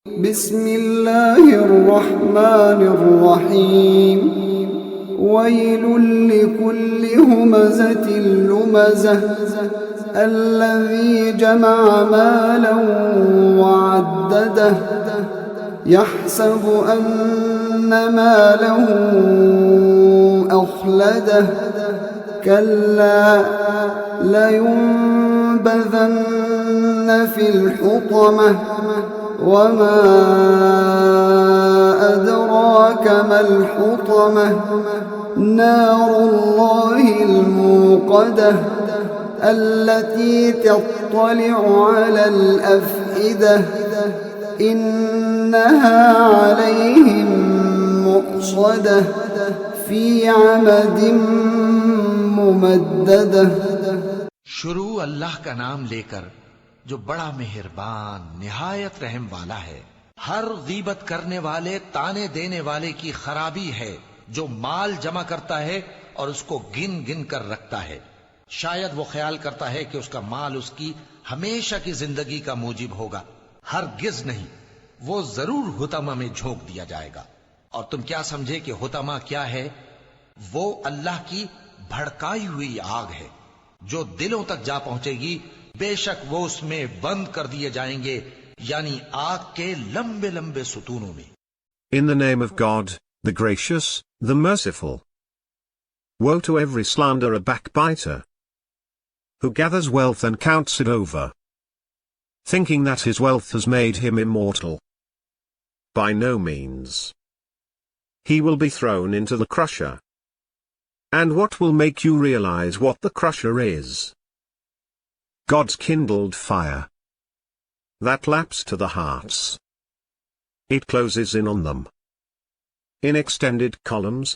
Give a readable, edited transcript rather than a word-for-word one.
बिस्मिल्लाहिर्रहमानिर्रहीम वैलुल लिकुल्लि हुमज़तिल लुमज़ह अल्लज़ी जमअ मालन वअद्ददह यहसबु अन्न मालहु अख़लदह कल्ला लयुनबज़न्न फिल हुतमह वमा अदराक मल हुतमह नारुल्लाहिल मूक़दह अल्लती तत्तलिअु अलल अफ़इदह इन्नहा अलैहिम मुक़सदह फ़ी अमदिन मुमद्ददह। शुरू अल्लाह का नाम लेकर जो बड़ा मेहरबान निहायत रहम वाला है। हर गीबत करने वाले ताने देने वाले की खराबी है जो माल जमा करता है और उसको गिन गिन कर रखता है। शायद वो ख्याल करता है कि उसका माल उसकी हमेशा की जिंदगी का मूजिब होगा। हरगिज नहीं, वो जरूर हुतमा में झोंक दिया जाएगा। और तुम क्या समझे कि हुतमा क्या है? वो अल्लाह की भड़काई हुई आग है जो दिलों तक जा पहुंचेगी। बेशक वो उसमें बंद कर दिए जाएंगे, यानी आग के लंबे लंबे सुतूनों में। In the name of God, the gracious, the merciful. Woe to every slanderer, backbiter, who gathers wealth and counts it over, thinking that his wealth has made him immortal. By no means. He will be thrown into the crusher. And what will make you realize what the crusher is? God's kindled fire that laps to the hearts. It closes in on them in extended columns,